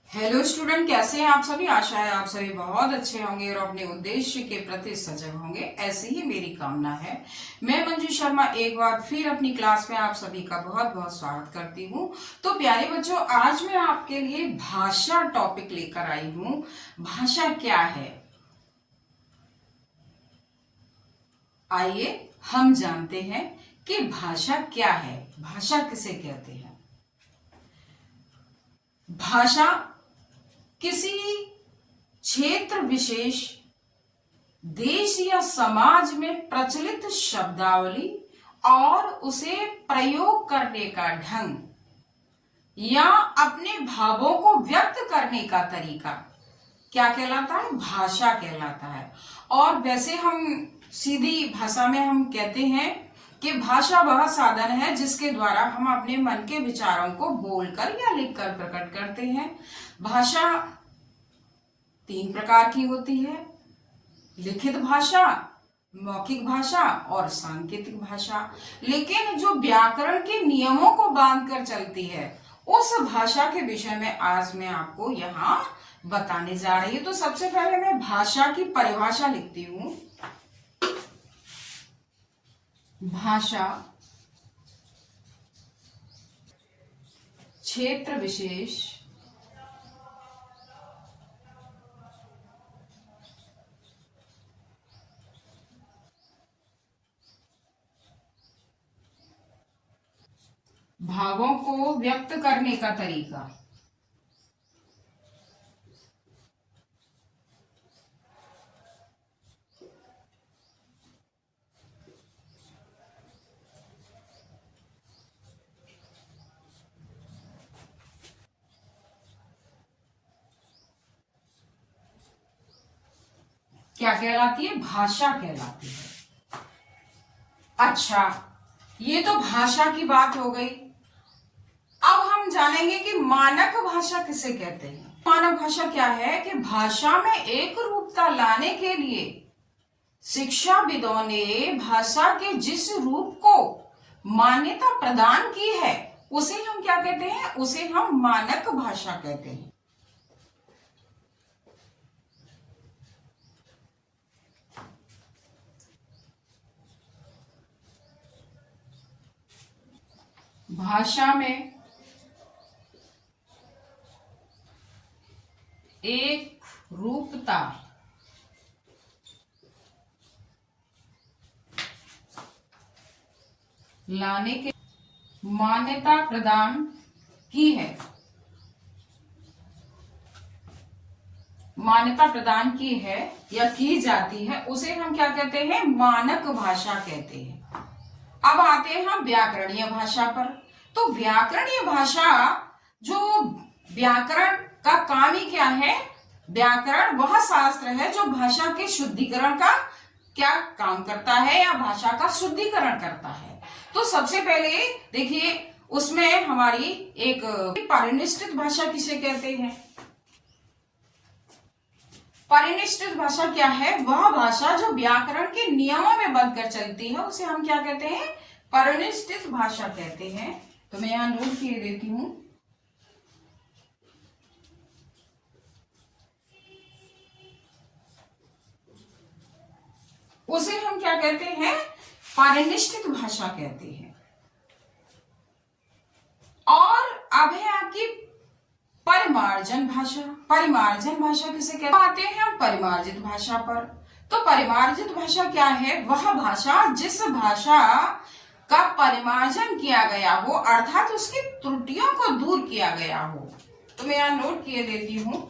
Hello student, कैसे हैं आप सभी। आशा है आप सभी बहुत अच्छे होंगे और अपने उद्देश्य के प्रति सजग होंगे, ऐसी ही मेरी कामना है। मैं मंजू शर्मा एक बार फिर अपनी क्लास में आप सभी का बहुत बहुत स्वागत करती हूँ। तो प्यारे बच्चों, आज मैं आपके लिए भाषा टॉपिक लेकर आई हूँ। भाषा क्या है, आइए हम जानते हैं कि भाषा क्या है, भाषा किसे कहते हैं। भाषा किसी क्षेत्र विशेष, देश या समाज में प्रचलित शब्दावली और उसे प्रयोग करने का ढंग या अपने भावों को व्यक्त करने का तरीका क्या कहलाता है, भाषा कहलाता है। और वैसे हम सीधी भाषा में हम कहते हैं कि भाषा वह साधन है जिसके द्वारा हम अपने मन के विचारों को बोलकर या लिखकर प्रकट करते हैं। भाषा 3 प्रकार की होती है: लिखित भाषा, मौखिक भाषा और सांकेतिक भाषा। लेकिन जो व्याकरण के नियमों को बांधकर चलती है, उस भाषा के विषय में आज मैं आपको यहाँ बताने जा रही हूँ। तो सबसे पहले मैं भाषा की परिभाषा लिखती हूँ। भाषा क्षेत्र विशेष, भावों को व्यक्त करने का तरीका, क्या कहलाती है, भाषा कहलाती है। अच्छा, ये तो भाषा की बात हो गई। अब हम जानेंगे कि मानक भाषा किसे कहते हैं। मानक भाषा क्या है कि भाषा में एक रूपता लाने के लिए शिक्षाविदों ने भाषा के जिस रूप को मान्यता प्रदान की है, उसे हम क्या कहते हैं, उसे हम मानक भाषा कहते हैं। भाषा में एक रूपता लाने के मान्यता प्रदान की है, मान्यता प्रदान की है या की जाती है, उसे हम क्या कहते हैं, मानक भाषा कहते हैं। अब आते हैं हम व्याकरणीय भाषा पर। तो व्याकरणीय भाषा, जो व्याकरण का काम ही क्या है, व्याकरण वह शास्त्र है जो भाषा के शुद्धिकरण का क्या काम करता है या भाषा का शुद्धिकरण करता है। तो सबसे पहले देखिए, उसमें हमारी एक परिनिष्ठित भाषा किसे कहते हैं। परिनिष्ठित भाषा क्या है, वह भाषा जो व्याकरण के नियमों में बंधकर चलती है, उसे हम क्या कहते हैं, परिनिष्ठित भाषा कहते हैं। तो मैं यहां नोट किए देती हूं। उसे हम क्या कहते हैं, परिनिष्ठित भाषा कहते हैं। और अब है आपकी परिमार्जन भाषा। परिमार्जन भाषा किसे कहते हैं, आते हैं हम परिमार्जित भाषा पर। तो परिमार्जित भाषा क्या है, वह भाषा जिस भाषा का परिमार्जन किया गया हो, अर्थात उसकी त्रुटियों को दूर किया गया हो। तो मैं यहां नोट किए देती हूं।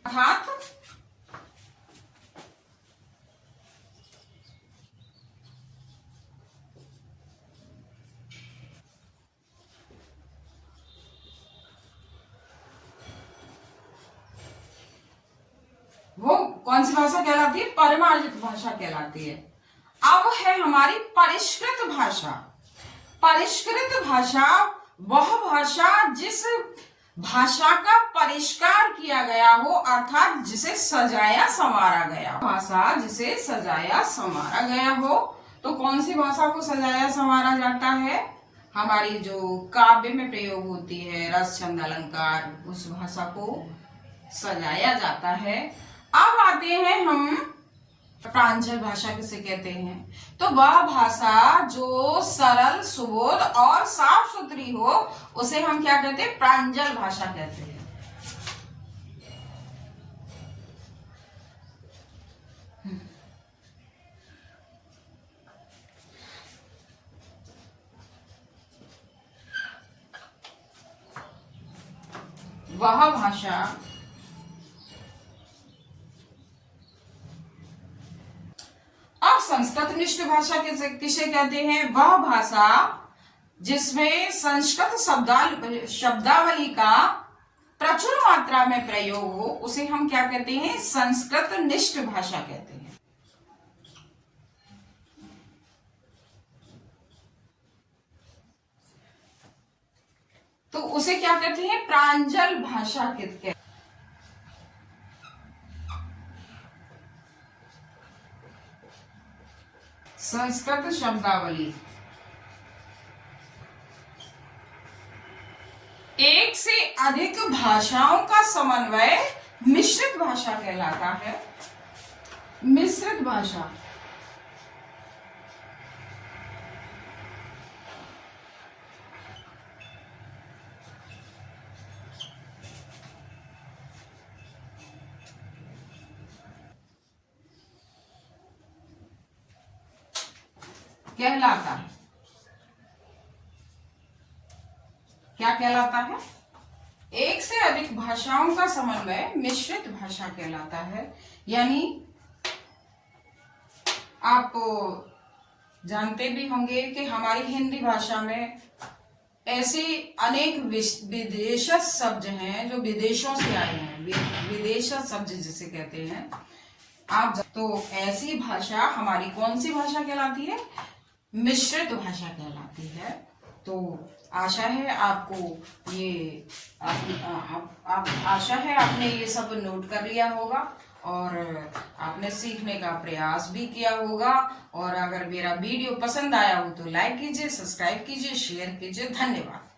अर्थात वो कौन सी भाषा कहलाती है, परिमार्जित भाषा कहलाती है। अब है हमारी परिष्कृत भाषा। परिष्कृत भाषा वह भाषा जिस भाषा का परिष्कार किया गया हो, अर्थात जिसे सजाया संवारा गया हो। भाषा जिसे सजाया संवारा गया हो, तो कौन सी भाषा को सजाया संवारा जाता है? हमारी जो काव्य में प्रयोग होती है, रस छंद अलंकार, उस भाषा को सजाया जाता है। अब आते हैं हम प्रांजल भाषा किसे कहते हैं। तो वह भाषा जो सरल, सुबोध और साफ सुथरी हो, उसे हम क्या कहते हैं? प्रांजल भाषा कहते हैं। वह भाषा अब संस्कृत निष्ठ भाषा किसे कहते हैं? वह भाषा जिसमें संस्कृत शब्दावली का प्रचुर मात्रा में प्रयोग हो, उसे हम क्या कहते हैं? संस्कृत निष्ठ भाषा कहते हैं। तो उसे क्या कहते हैं? प्रांजल भाषा कहते हैं। संस्कृत शब्दावली एक से अधिक भाषाओं का समन्वय मिश्रित भाषा कहलाता है। मिश्रित भाषा कहलाता है। क्या कहलाता है? एक से अधिक भाषाओं का समन्वय मिश्रित भाषा कहलाता है। यानी आप जानते भी होंगे कि हमारी हिंदी भाषा में ऐसे अनेक विदेशज शब्द हैं जो विदेशों से आए हैं, विदेशज शब्द जिसे कहते हैं। तो ऐसी भाषा हमारी कौन सी भाषा कहलाती है? मिश्रित भाषा कहलाती है। तो आशा है आपको ये आशा है आपने ये सब नोट कर लिया होगा और आपने सीखने का प्रयास भी किया होगा। और अगर मेरा वीडियो पसंद आया हो तो लाइक कीजिए, सब्सक्राइब कीजिए, शेयर कीजिए। धन्यवाद।